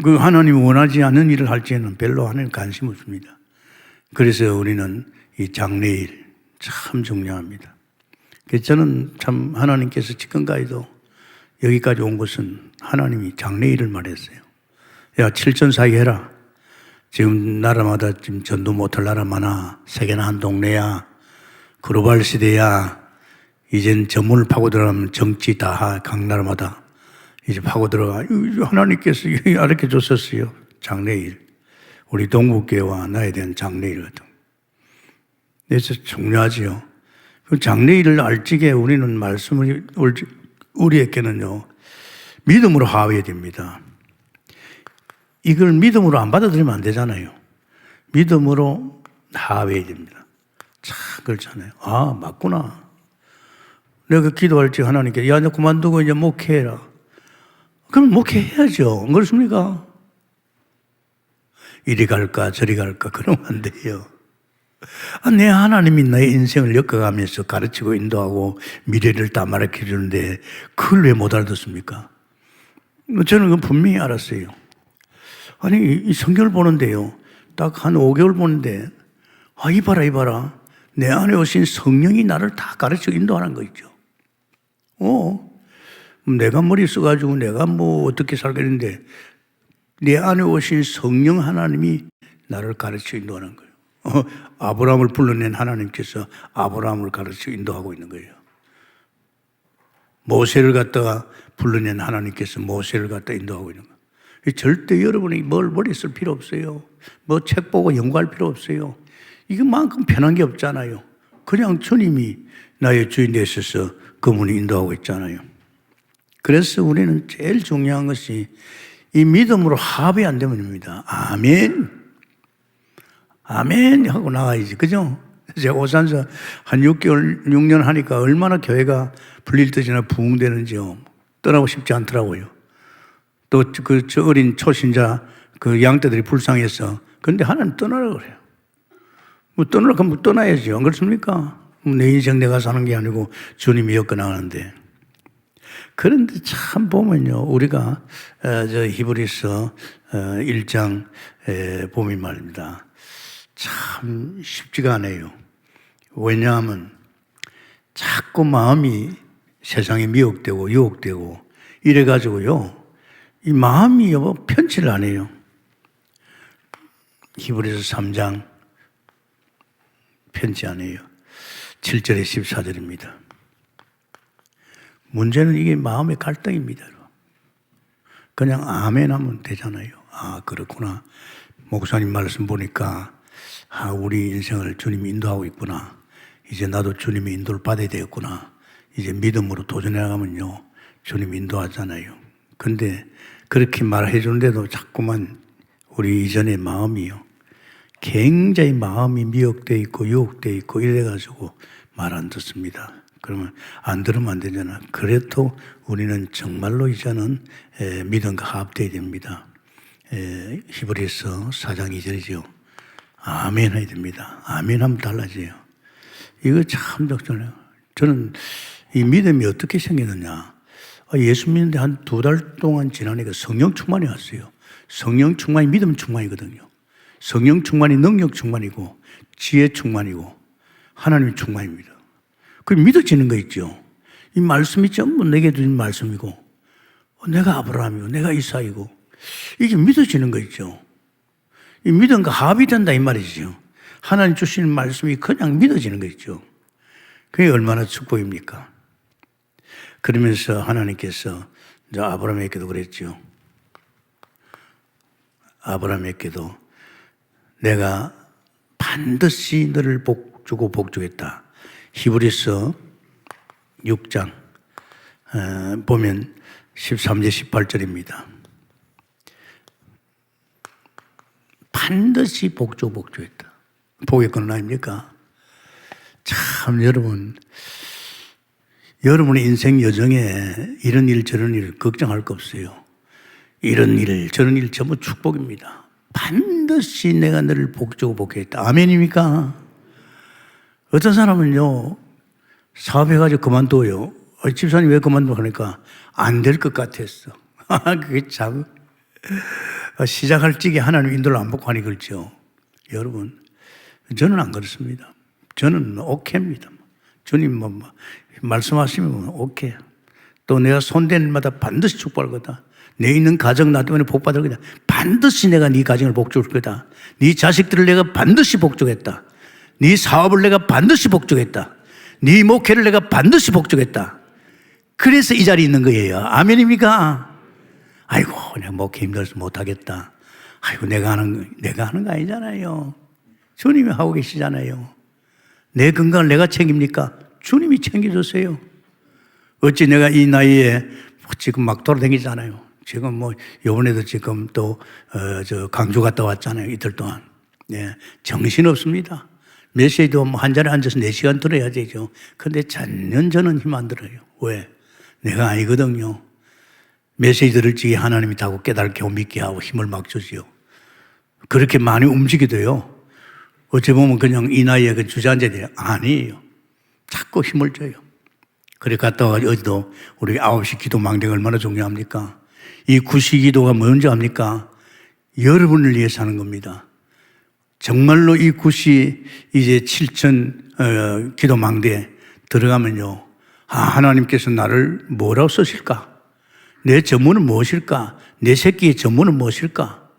그 하나님이 원하지 않는 일을 할 적에는 별로 하나님 관심 없습니다. 그래서 우리는 이 장래일 참 중요합니다. 그래서 저는 참 하나님께서 지금까지도 여기까지 온 것은 하나님이 장래일을 말했어요. 야, 7천사기 해라. 지금 나라마다 지금 전도 못할 나라 많아. 세계는 한 동네야. 글로벌 시대야. 이젠 전문을 파고 들어가면 정치 다 각 나라마다 이제 파고 들어가. 하나님께서 이렇게 줬었어요. 장래일. 우리 동국교회와 나에 대한 장래일 같은. 그래서 중요하지요. 그 장래일을 알 적에 우리는 말씀을 우리에게는요 믿음으로 하해야 됩니다. 이걸 믿음으로 안 받아들이면 안 되잖아요. 믿음으로 하해야 됩니다. 참 그렇잖아요. 아, 맞구나. 내가 기도할 때 하나님께 야, 너 그만두고 이제 목회해라. 그럼 목회해야죠. 안 그렇습니까? 이리 갈까 저리 갈까 그러면 안 돼요. 아, 내 하나님이 나의 인생을 엮어가면서 가르치고 인도하고 미래를 다 말해줘 주는데 그걸 왜 못 알아듣습니까? 저는 그건 분명히 알았어요. 아니, 이 성경을 보는데요. 딱 한 5개월 보는데, 아, 이봐라. 내 안에 오신 성령이 나를 다 가르쳐 인도하는 거 있죠. 내가 머리 써가지고 내가 뭐 어떻게 살겠는데, 내 안에 오신 성령 하나님이 나를 가르쳐 인도하는 거예요. 아브라함을 불러낸 하나님께서 아브라함을 가르쳐 인도하고 있는 거예요. 모세를 갖다가 불러낸 하나님께서 모세를 갖다 인도하고 있는 거예요. 절대 여러분이 뭘 머리 쓸 필요 없어요. 뭐 책 보고 연구할 필요 없어요. 이것만큼 편한 게 없잖아요. 그냥 주님이 나의 주인 되셔서 그분이 인도하고 있잖아요. 그래서 우리는 제일 중요한 것이 이 믿음으로 합이 안 되면입니다. 아멘. 아멘 하고 나가야지. 그죠? 제가 오산서 한 6년 하니까 얼마나 교회가 불릴 듯이나 부흥되는지요. 떠나고 싶지 않더라고요. 또 저 어린 초신자 그 양떼들이 불쌍해서 근데 하나님 떠나라 그래요. 뭐 떠나라 하면 떠나야죠. 안 그렇습니까? 내 인생 내가 사는 게 아니고 주님이 엮어 나가는데. 그런데 참 보면요. 우리가 저 히브리서 1장 보면 말입니다. 참 쉽지가 않아요. 왜냐하면 자꾸 마음이 세상에 미혹되고 유혹되고 이래가지고요. 이 마음이 편치를 안 해요. 히브리서 3장 편치 안 해요. 7절에 14절입니다. 문제는 이게 마음의 갈등입니다. 그냥 아멘 하면 되잖아요. 아, 그렇구나. 목사님 말씀 보니까 아, 우리 인생을 주님이 인도하고 있구나. 이제 나도 주님의 인도를 받아야 되겠구나. 이제 믿음으로 도전해 나가면요. 주님이 인도하잖아요. 근데 그렇게 말해 주는데도 자꾸만 우리 이전의 마음이요. 굉장히 마음이 미혹되어 있고 유혹되어 있고 이래가지고 말 안 듣습니다. 그러면 안 들으면 안 되잖아. 그래도 우리는 정말로 이제는 믿음과 합되어야 됩니다. 히브리서 4장 2절이죠. 아멘 해야 됩니다. 아멘 하면 달라져요. 이거 참 적절해요. 저는 이 믿음이 어떻게 생기느냐. 예수 믿는데 한 2달 동안 지나니까 성령 충만이 왔어요. 성령 충만이 믿음 충만이거든요. 성령 충만이 능력 충만이고 지혜 충만이고 하나님 충만입니다. 그 믿어지는 거 있죠. 이 말씀이 전부 내게 주신 말씀이고 내가 아브라함이고 내가 이삭이고 이게 믿어지는 거 있죠. 이 믿음과 합이 된다 이 말이죠. 하나님 주시는 말씀이 그냥 믿어지는 거 있죠. 그게 얼마나 축복입니까? 그러면서 하나님께서 이제 아브라함에게도 그랬죠. 아브라함에게도 내가 반드시 너를 복주고 복주겠다. 히브리서 6장 보면 13절 18절입니다. 반드시 복주고 복주겠다. 복의 아닙니까? 참 여러분의 인생 여정에 이런 일 저런 일 걱정할 거 없어요. 이런 일 저런 일 전부 축복입니다. 반드시 내가 너를 복주고 복주겠다. 아멘입니까? 어떤 사람은요 사업해가지고 그만둬요. 집사님 왜 그만둬? 하니까 안 될 것 같았어. 그게 참 시작할 적에 하나님 인도를 안 받고 하니 그렇죠. 여러분 저는 안 그렇습니다. 저는 오케이입니다. 주님 말씀하시면 오케이. 또 내가 손댄 일마다 반드시 축복할 거다. 내 있는 가정 나 때문에 복 받을 거다. 반드시 내가 네 가정을 복주할 거다. 네 자식들을 내가 반드시 복주겠다. 네 사업을 내가 반드시 복주겠다. 네 목회를 내가 반드시 복주겠다. 그래서 이 자리에 있는 거예요. 아멘입니까? 아이고 내가 목회 힘들어서 못하겠다. 아이고 내가 하는 거 아니잖아요. 주님이 하고 계시잖아요. 내 건강을 내가 챙깁니까? 주님이 챙겨주세요. 어찌 내가 이 나이에 지금 막 돌아다니잖아요. 지금 요번에도 지금 또 강주 갔다 왔잖아요. 이틀 동안. 네, 정신없습니다. 몇 시에도 한 자리에 앉아서 4시간 들어야 되죠. 근데 전혀 저는 힘 안 들어요. 왜? 내가 아니거든요. 몇 시에 들을지 하나님이 다고 깨닫게 하고 믿게 하고 힘을 막 주지요. 그렇게 많이 움직이도요. 어찌 보면 그냥 이 나이에 그 주저앉아야 돼요. 아니에요. 자꾸 힘을 줘요. 그래 갔다 와 어제도 우리 9시 기도 망대가 얼마나 중요합니까? 이 9시 기도가 뭔지 압니까? 여러분을 위해서 하는 겁니다. 정말로 이 9시 이제 7천 기도 망대에 들어가면요. 하나님께서 나를 뭐라고 쓰실까? 내 전문은 무엇일까? 내 새끼의 전문은 무엇일까?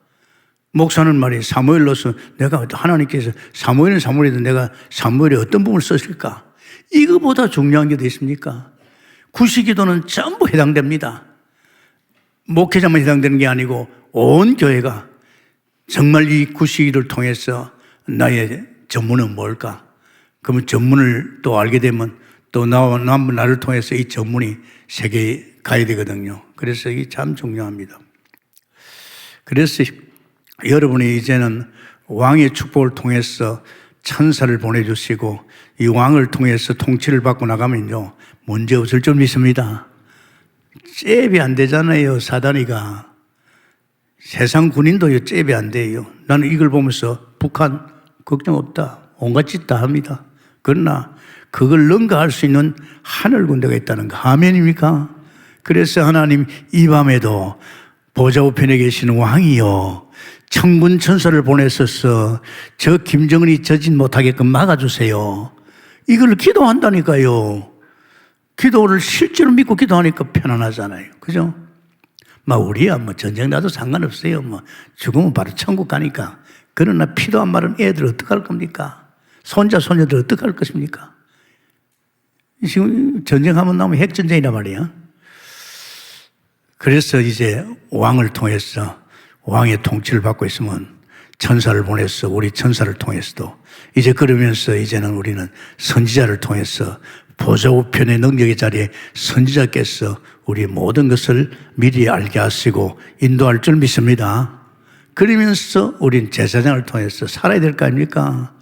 목사는 말이 사무엘로서 내가 하나님께서 사무엘이도 내가 사무엘의 어떤 부분을 쓰실까? 이거보다 중요한 게 어디 있습니까? 구시기도는 전부 해당됩니다. 목회자만 해당되는 게 아니고 온 교회가 정말 이 구시기를 통해서 나의 전문은 뭘까? 그러면 전문을 또 알게 되면 또 나를 통해서 이 전문이 세계에 가야 되거든요. 그래서 이게 참 중요합니다. 그래서 여러분이 이제는 왕의 축복을 통해서 천사를 보내주시고 이 왕을 통해서 통치를 받고 나가면요 문제 없을 줄 믿습니다. 잽이 안 되잖아요. 사단이가. 세상 군인도 잽이 안 돼요. 나는 이걸 보면서 북한 걱정 없다. 온갖 짓 다 합니다. 그러나 그걸 능가할 수 있는 하늘 군대가 있다는 거. 아멘입니까? 그래서 하나님 이 밤에도 보좌 우편에 계시는 왕이요 천군 천사를 보내셔서 저 김정은이 저짓 못하게끔 막아주세요. 이걸 기도한다니까요. 기도를 실제로 믿고 기도하니까 편안하잖아요. 그죠? 우리야 전쟁 나도 상관없어요. 죽으면 바로 천국 가니까. 그러나 피도 안 마른 애들 어떡할 겁니까? 손자 손녀들 어떡할 것입니까? 지금 전쟁하면 나면 핵전쟁이란 말이야. 그래서 이제 왕을 통해서 왕의 통치를 받고 있으면 천사를 보내서 우리 천사를 통해서도 이제 그러면서 이제는 우리는 선지자를 통해서 보좌 우편의 능력의 자리에 선지자께서 우리 모든 것을 미리 알게 하시고 인도할 줄 믿습니다. 그러면서 우린 제사장을 통해서 살아야 될 거 아닙니까?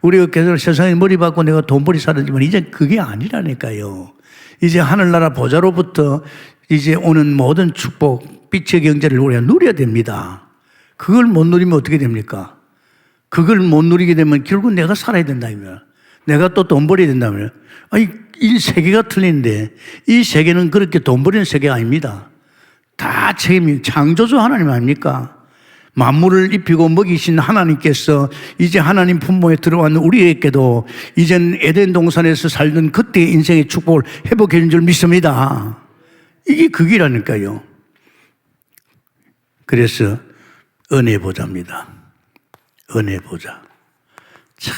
우리가 계속 세상에 머리 받고 내가 돈벌이 살았지만 이제 그게 아니라니까요. 이제 하늘나라 보좌로부터 이제 오는 모든 축복, 빛의 경제를 우리가 누려야 됩니다. 그걸 못 누리면 어떻게 됩니까? 그걸 못 누리게 되면 결국 내가 살아야 된다면, 내가 또 돈 벌어야 된다면, 이 세계가 틀린데 이 세계는 그렇게 돈 버리는 세계가 아닙니다. 다 책임이 창조주 하나님 아닙니까? 만물을 입히고 먹이신 하나님께서 이제 하나님 품모에 들어왔는 우리에게도 이젠 에덴 동산에서 살던 그때의 인생의 축복을 회복해 준 줄 믿습니다. 이게 그 길이라니까요. 그래서 은혜 보좌입니다. 은혜 보좌. 참,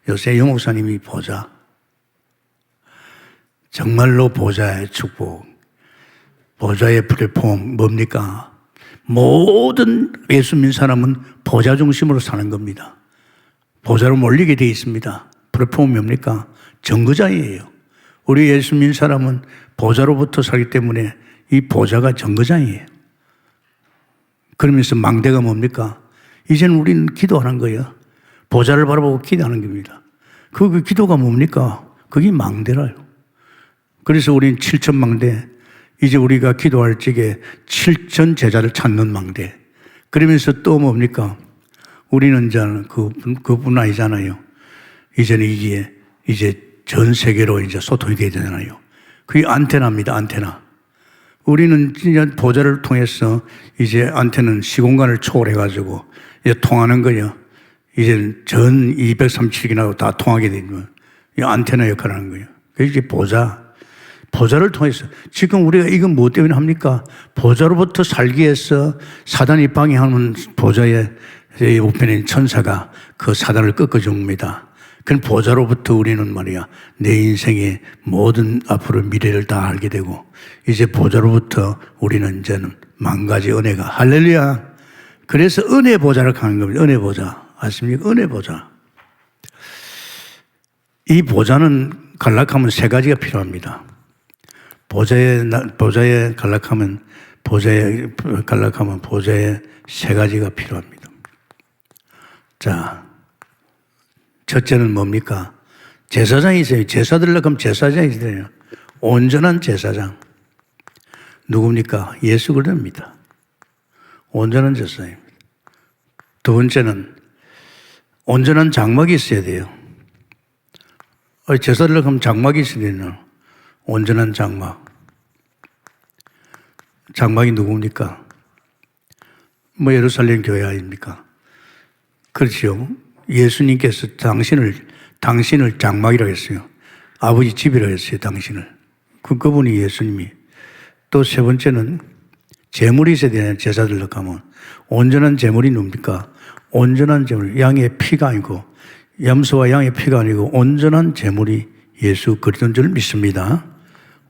요새 유 목사님이 보좌. 정말로 보좌의 축복. 보좌의 플랫폼 뭡니까? 모든 예수 믿는 사람은 보좌 중심으로 사는 겁니다. 보좌로 몰리게 되어 있습니다. 플랫폼이 뭡니까? 정거장이에요. 우리 예수 믿는 사람은 보좌로부터 살기 때문에 이 보좌가 정거장이에요. 그러면서 망대가 뭡니까? 이제는 우리는 기도하는 거예요. 보좌를 바라보고 기도하는 겁니다. 그 기도가 뭡니까? 그게 망대라요. 그래서 우리는 7천 망대, 이제 우리가 기도할 적에 7천 제자를 찾는 망대. 그러면서 또 뭡니까? 우리는 이제 그뿐 아니잖아요. 이제는 이제 전 세계로 이제 소통이 돼야 되잖아요. 그게 안테나입니다, 안테나. 우리는 진짜 보좌를 통해서 이제 안테나는 시공간을 초월해가지고 이제 통하는 거예요. 이제 전 237기나고 다 통하게 되면 이 안테나 역할을 하는 거예요. 그게 이제 보좌를 통해서 지금 우리가 이건 뭐 때문에 합니까? 보좌로부터 살기 위해서 사단이 방해하는 보좌의 우편인 천사가 그 사단을 꺾어줍니다. 그 보좌로부터 우리는 말이야 내 인생의 모든 앞으로 미래를 다 알게 되고 이제 보좌로부터 우리는 이제는 만 가지 은혜가 할렐루야. 그래서 은혜 보좌를 가는 겁니다. 은혜 보좌 아십니까? 은혜 보좌. 이 보좌는 간략하면 세 가지가 필요합니다. 보좌에 간략하면 보좌에 세 가지가 필요합니다. 자, 첫째는 뭡니까? 제사장이 있어요. 제사드리려고 하면 제사장이 있어요. 온전한 제사장. 누굽니까? 예수 그리스도입니다. 온전한 제사장입니다. 두 번째는 온전한 장막이 있어야 돼요. 제사드리려고 하면 장막이 있어야 되는 온전한 장막. 장막이 누굽니까? 뭐 예루살렘 교회 아닙니까? 그렇죠. 예수님께서 당신을 장막이라고 했어요. 아버지 집이라고 했어요, 당신을. 그분이 예수님이. 또 세 번째는 제물이 있어야 되는 제사들로 가면 온전한 제물이 뭡니까? 온전한 제물, 양의 피가 아니고 염소와 양의 피가 아니고 온전한 제물이 예수 그리스도인 줄 믿습니다.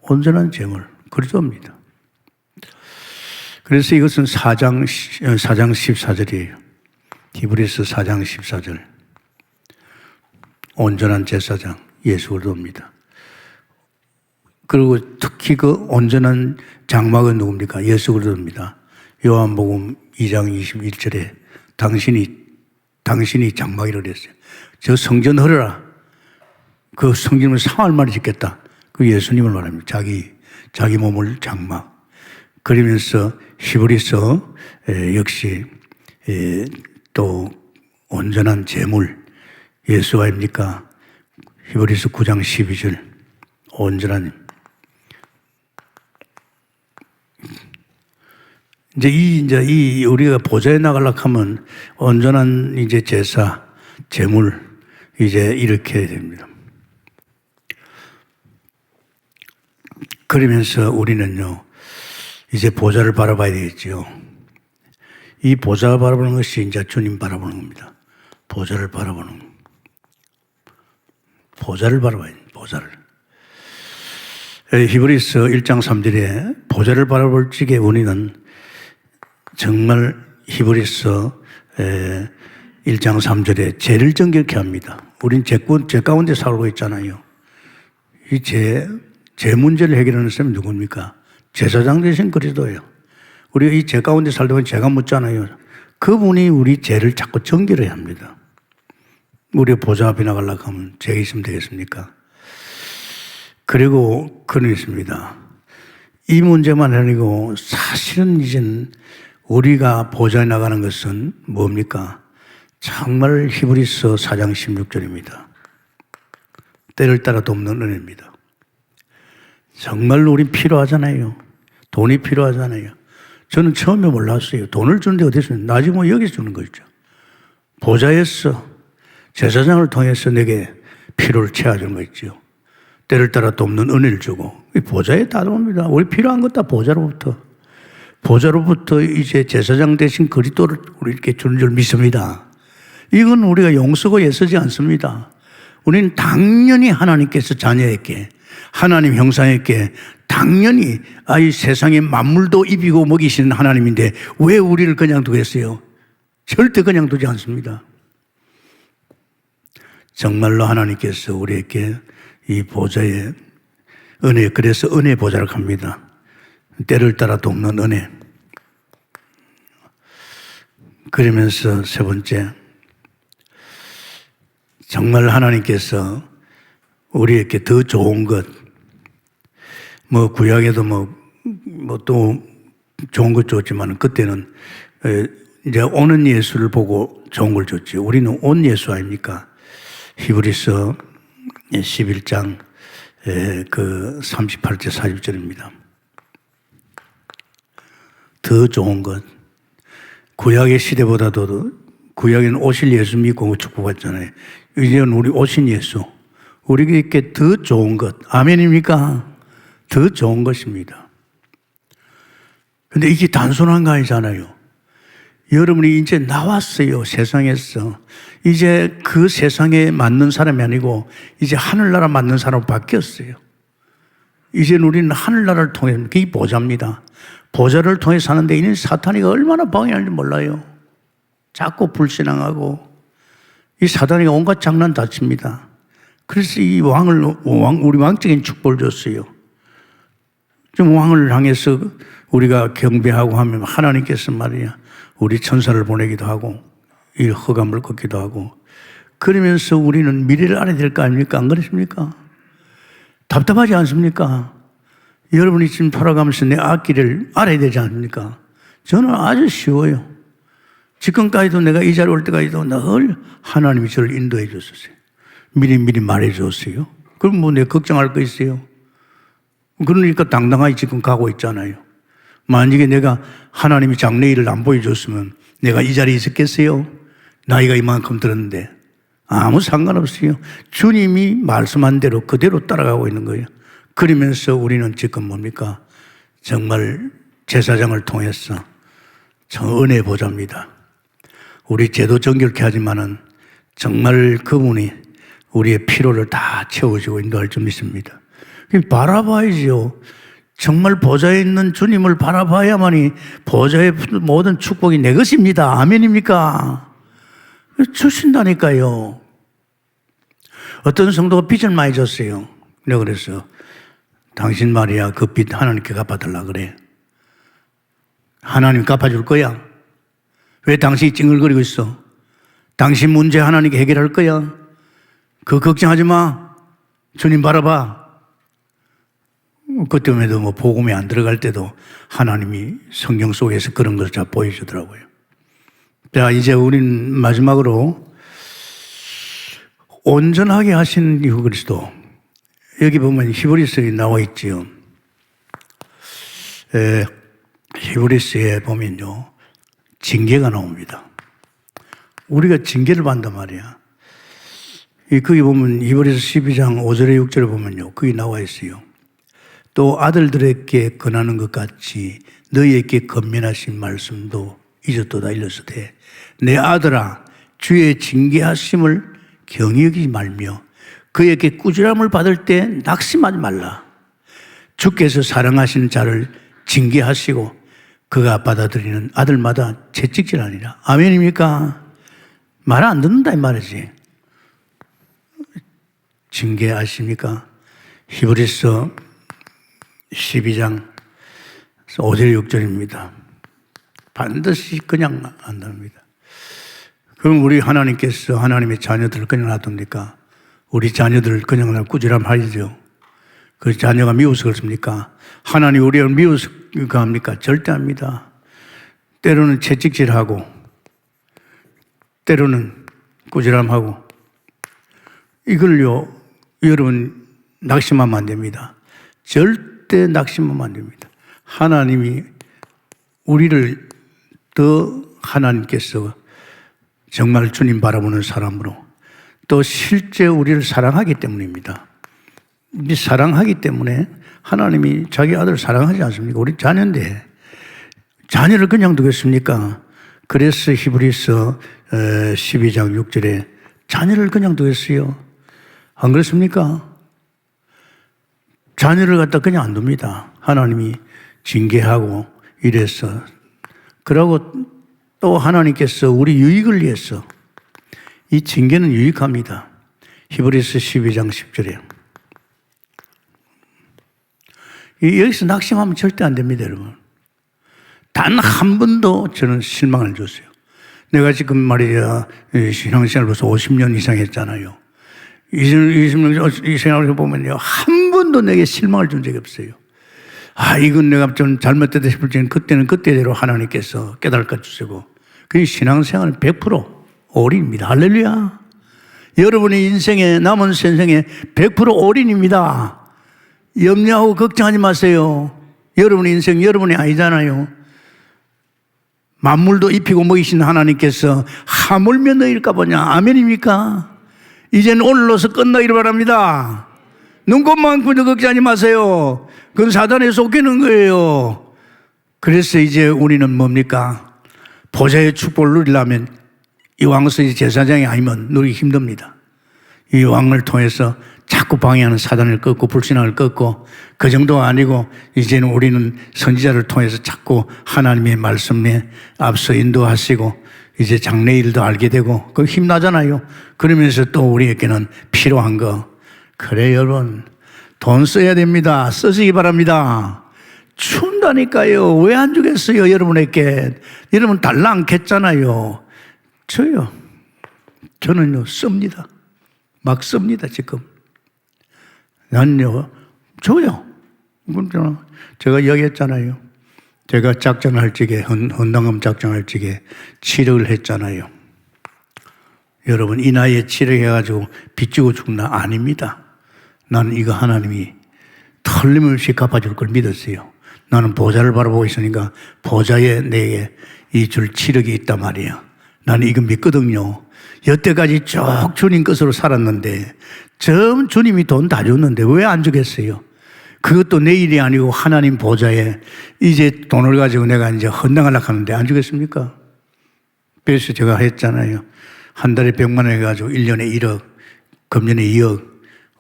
온전한 제물, 그리스도입니다. 그래서 이것은 4장 14절이에요. 히브리서 4장 14절. 온전한 제사장, 예수 그리스도입니다. 그리고 특히 그 온전한 장막은 누굽니까? 예수 그리스도입니다. 요한복음 2장 21절에 당신이 장막이라고 그랬어요. 저 성전 허려라. 그 성전을 상할 말이 짓겠다. 그 예수님을 말합니다. 자기 몸을 장막. 그러면서 히브리서 역시 또 온전한 제물 예수 아닙니까? 히브리서 9장 12절 온전한 이제 우리가 보좌에 나가려고 하면 온전한 이제 제사 제물 이제 이렇게 해야 됩니다. 그러면서 우리는요 이제 보좌를 바라봐야 되겠죠. 이 보좌를 바라보는 것이 이제 주님 바라보는 겁니다. 보좌를 바라봐야 돼. 보좌를. 히브리서 1장 3절에 보좌를 바라볼 적에 우리는 정말 히브리서 1장 3절에 죄를 정결케 합니다. 우린 죄 가운데 살고 있잖아요. 이 죄 문제를 해결하는 사람이 누굽니까? 제사장 되신 그리스도예요. 우리가 이 죄 가운데 살다 보면 죄가 묻잖아요. 그분이 우리 죄를 자꾸 정결해야 합니다. 우리가 보좌 앞에 나가려고 하면 죄가 있으면 되겠습니까? 그리고 그는 있습니다. 이 문제만 아니고 사실은 이제는 우리가 보좌에 나가는 것은 뭡니까? 정말 히브리서 4장 16절입니다. 때를 따라 돕는 은혜입니다. 정말로 우린 필요하잖아요. 돈이 필요하잖아요. 저는 처음에 몰랐어요. 돈을 주는데 어디서 나중에 뭐 여기서 주는 거 있죠. 보좌에서 제사장을 통해서 내게 필요를 채워주는 거 있죠. 때를 따라 돕는 은혜를 주고 이 보좌에 따라옵니다. 우리 필요한 것 다 보좌로부터. 보좌로부터 이제 제사장 대신 그리스도를 우리 이렇게 주는 줄 믿습니다. 이건 우리가 용서고 애쓰지 않습니다. 우리는 당연히 하나님께서 자녀에게, 하나님 형상에게 당연히 이 세상의 만물도 입히고 먹이시는 하나님인데 왜 우리를 그냥 두겠어요? 절대 그냥 두지 않습니다. 정말로 하나님께서 우리에게 이 보좌의 은혜, 그래서 은혜 보좌를 합니다. 때를 따라 돕는 은혜. 그러면서 세 번째, 정말 하나님께서 우리에게 더 좋은 것, 구약에도 또 좋은 것 줬지만 그때는 이제 오는 예수를 보고 좋은 걸 줬지. 우리는 온 예수 아닙니까? 히브리서 11장 그 38절 40절입니다. 더 좋은 것. 구약의 시대보다도 구약에는 오실 예수 믿고 축복받잖아요. 이제는 우리 오신 예수. 우리에게 더 좋은 것. 아멘입니까? 더 좋은 것입니다. 근데 이게 단순한 거 아니잖아요. 여러분이 이제 나왔어요. 세상에서. 이제 그 세상에 맞는 사람이 아니고 이제 하늘나라 맞는 사람으로 바뀌었어요. 이제는 우리는 하늘나라를 통해, 그게 보좌입니다. 보좌를 통해 사는데 이는 사탄이가 얼마나 방해하는지 몰라요. 자꾸 불신앙하고 이 사탄이가 온갖 장난 다 칩니다. 그래서 이 우리 왕적인 축복을 줬어요. 좀 왕을 향해서 우리가 경배하고 하면 하나님께서 말이야 우리 천사를 보내기도 하고 이 허감을 걷기도 하고 그러면서 우리는 미래를 알아야 될 거 아닙니까? 안 그렇습니까? 답답하지 않습니까? 여러분이 지금 돌아가면서 내 앞길을 알아야 되지 않습니까? 저는 아주 쉬워요. 지금까지도 내가 이 자리에 올 때까지도 늘 하나님이 저를 인도해 줬었어요. 미리 말해 줬어요. 그럼 내가 걱정할 거 있어요? 그러니까 당당하게 지금 가고 있잖아요. 만약에 내가 하나님이 장래일을 안 보여줬으면 내가 이 자리에 있었겠어요? 나이가 이만큼 들었는데 아무 상관없어요. 주님이 말씀한 대로 그대로 따라가고 있는 거예요. 그러면서 우리는 지금 뭡니까? 정말 제사장을 통해서 저 은혜 보좌입니다. 우리 제도 정결케 하지만은 정말 그분이 우리의 피로를 다 채워주고 인도할 줄 믿습니다. 바라봐야죠. 정말 보좌에 있는 주님을 바라봐야만이 보좌의 모든 축복이 내 것입니다. 아멘입니까? 주신다니까요. 어떤 성도가 빚을 많이 졌어요. 내가 그래서 당신 말이야 그 빚 하나님께 갚아달라 그래. 하나님 갚아줄 거야. 왜 당신이 찡얼거리고 있어? 당신 문제 하나님께 해결할 거야. 그거 걱정하지 마. 주님 바라봐. 그 때문에도 복음에 안 들어갈 때도 하나님이 성경 속에서 그런 것을 잘 보여주더라고요. 자, 이제 우린 마지막으로 온전하게 하신 이후 그리스도. 여기 보면 히브리서에 나와 있지요. 히브리서에 보면요. 징계가 나옵니다. 우리가 징계를 받는단 말이야. 거기 보면 히브리서 12장 5절에 6절에 보면요. 거기 나와 있어요. 또 아들들에게 권하는 것 같이 너희에게 권면하신 말씀도 잊었도다 일렀으되 내 아들아 주의 징계하심을 경히 여기지 말며 그에게 꾸지람을 받을 때 낙심하지 말라. 주께서 사랑하시는 자를 징계하시고 그가 받아들이는 아들마다 채찍질하니라. 아멘입니까? 말 안 듣는다 이 말이지. 징계하십니까? 히브리서 12장 5절 6절입니다. 반드시 그냥 안답니다. 그럼 우리 하나님께서 하나님의 자녀들을 그냥 놔둡니까? 우리 자녀들을 그냥 꾸지람 하죠. 그 자녀가 미워서 그렇습니까? 하나님 우리를 미워서 합니까? 절대 합니다. 때로는 채찍질하고 때로는 꾸지람하고 이걸요 여러분 낙심하면 안 됩니다. 절대 낙심하면 안 됩니다. 하나님이 우리를 더 하나님께서 정말 주님 바라보는 사람으로 또 실제 우리를 사랑하기 때문입니다. 사랑하기 때문에 하나님이 자기 아들을 사랑하지 않습니까? 우리 자녀인데 자녀를 그냥 두겠습니까? 그래서 히브리서 12장 6절에 자녀를 그냥 두겠어요. 안 그렇습니까? 자녀를 갖다 그냥 안 둡니다. 하나님이 징계하고 이래서. 그러고 또 하나님께서 우리 유익을 위해서 이 징계는 유익합니다. 히브리서 12장 10절에. 여기서 낙심하면 절대 안 됩니다, 여러분. 단 한 번도 저는 실망을 줬어요. 내가 지금 말이야, 신앙생활로서 50년 이상 했잖아요. 20년 이 생활을 보면요, 한 번도 내게 실망을 준 적이 없어요. 이건 내가 좀 잘못됐다 싶을 때는 그때는 그때대로 하나님께서 깨달아 주시고, 그 신앙생활은 100% 올인입니다. 할렐루야. 여러분의 인생에, 남은 생에 100% 올인입니다. 염려하고 걱정하지 마세요. 여러분의 인생 여러분이 아니잖아요. 만물도 입히고 먹이신 하나님께서 하물며 너희일까 보냐. 아멘입니까? 이제는 오늘로서 끝나기를 바랍니다. 눈곱만큼도 걱정하지 마세요. 그건 사단에 속이는 거예요. 그래서 이제 우리는 뭡니까? 보좌의 축복을 누리려면 이 왕성이 제사장이 아니면 누리기 힘듭니다. 이 왕을 통해서 자꾸 방해하는 사단을 꺾고 불신앙을 꺾고, 그 정도가 아니고 이제는 우리는 선지자를 통해서 자꾸 하나님의 말씀에 앞서 인도하시고 이제 장래일도 알게 되고 그 힘나잖아요. 그러면서 또 우리에게는 필요한 거, 그래 여러분 돈 써야 됩니다. 쓰시기 바랍니다. 준다니까요. 왜 안 주겠어요? 여러분에게. 여러분 달라 않겠잖아요. 저는요 씁니다. 막 씁니다. 지금 난요 줘요. 제가 얘기했잖아요. 제가 작정할 적에, 헌당금 작정할 적에 7억을 했잖아요. 여러분 이 나이에 7억 해가지고 빚지고 죽나? 아닙니다. 나는 이거 하나님이 틀림없이 갚아줄 걸 믿었어요. 나는 보좌를 바라보고 있으니까 보좌에 내게 이 줄 7억이 있단 말이에요. 나는 이거 믿거든요. 여태까지 쭉 주님 것으로 살았는데 전 주님이 돈 다 줬는데 왜 안 주겠어요? 그것도 내 일이 아니고 하나님 보좌에 이제 돈을 가지고 내가 이제 헌당하려고 하는데 안 주겠습니까? 그래서 제가 했잖아요. 한 달에 100만 원 해가지고 1년에 1억, 금년에 2억,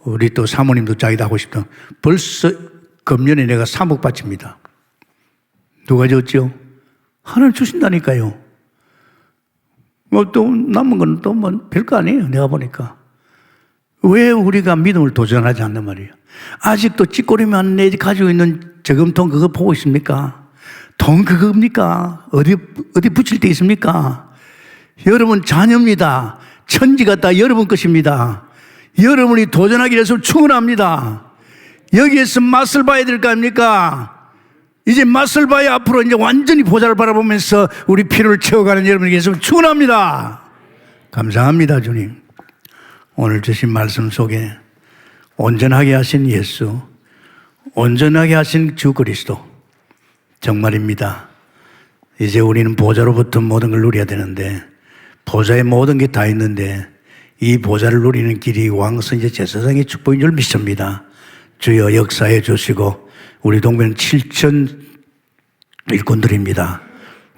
우리 또 사모님도 자기도 하고 싶다. 벌써 금년에 내가 3억 바칩니다. 누가 줬죠? 하나님 주신다니까요. 또 남은 건 또 뭐 별거 아니에요. 내가 보니까. 왜 우리가 믿음을 도전하지 않는 말이에요? 아직도 찌꼬리만 내 가지고 있는 저금통 그거 보고 있습니까? 돈 그겁니까? 어디 붙일 데 있습니까? 여러분 자녀입니다. 천지가 다 여러분 것입니다. 여러분이 도전하기 위해서 충분합니다. 여기에서 맛을 봐야 될 거 아닙니까? 이제 맛을 봐야 앞으로 이제 완전히 보좌를 바라보면서 우리 피로를 채워가는 여러분에게서 충분합니다. 감사합니다, 주님. 오늘 주신 말씀 속에 온전하게 하신 예수, 온전하게 하신 주 그리스도, 정말입니다. 이제 우리는 보좌로부터 모든 걸 누려야 되는데, 보좌에 모든 게 다 있는데 이 보좌를 누리는 길이 왕성제 제사장의 축복인 줄 믿습니다. 주여 역사해 주시고, 우리 동맹은 7천 일꾼들입니다.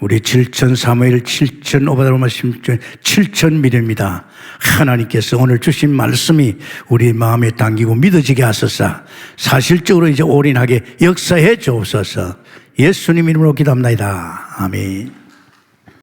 우리 7천 사무엘, 7천 오바다로마 7천 미래입니다. 하나님께서 오늘 주신 말씀이 우리 마음에 당기고 믿어지게 하소서. 사실적으로 이제 올인하게 역사해 주옵소서. 예수님 이름으로 기도합니다. 아멘.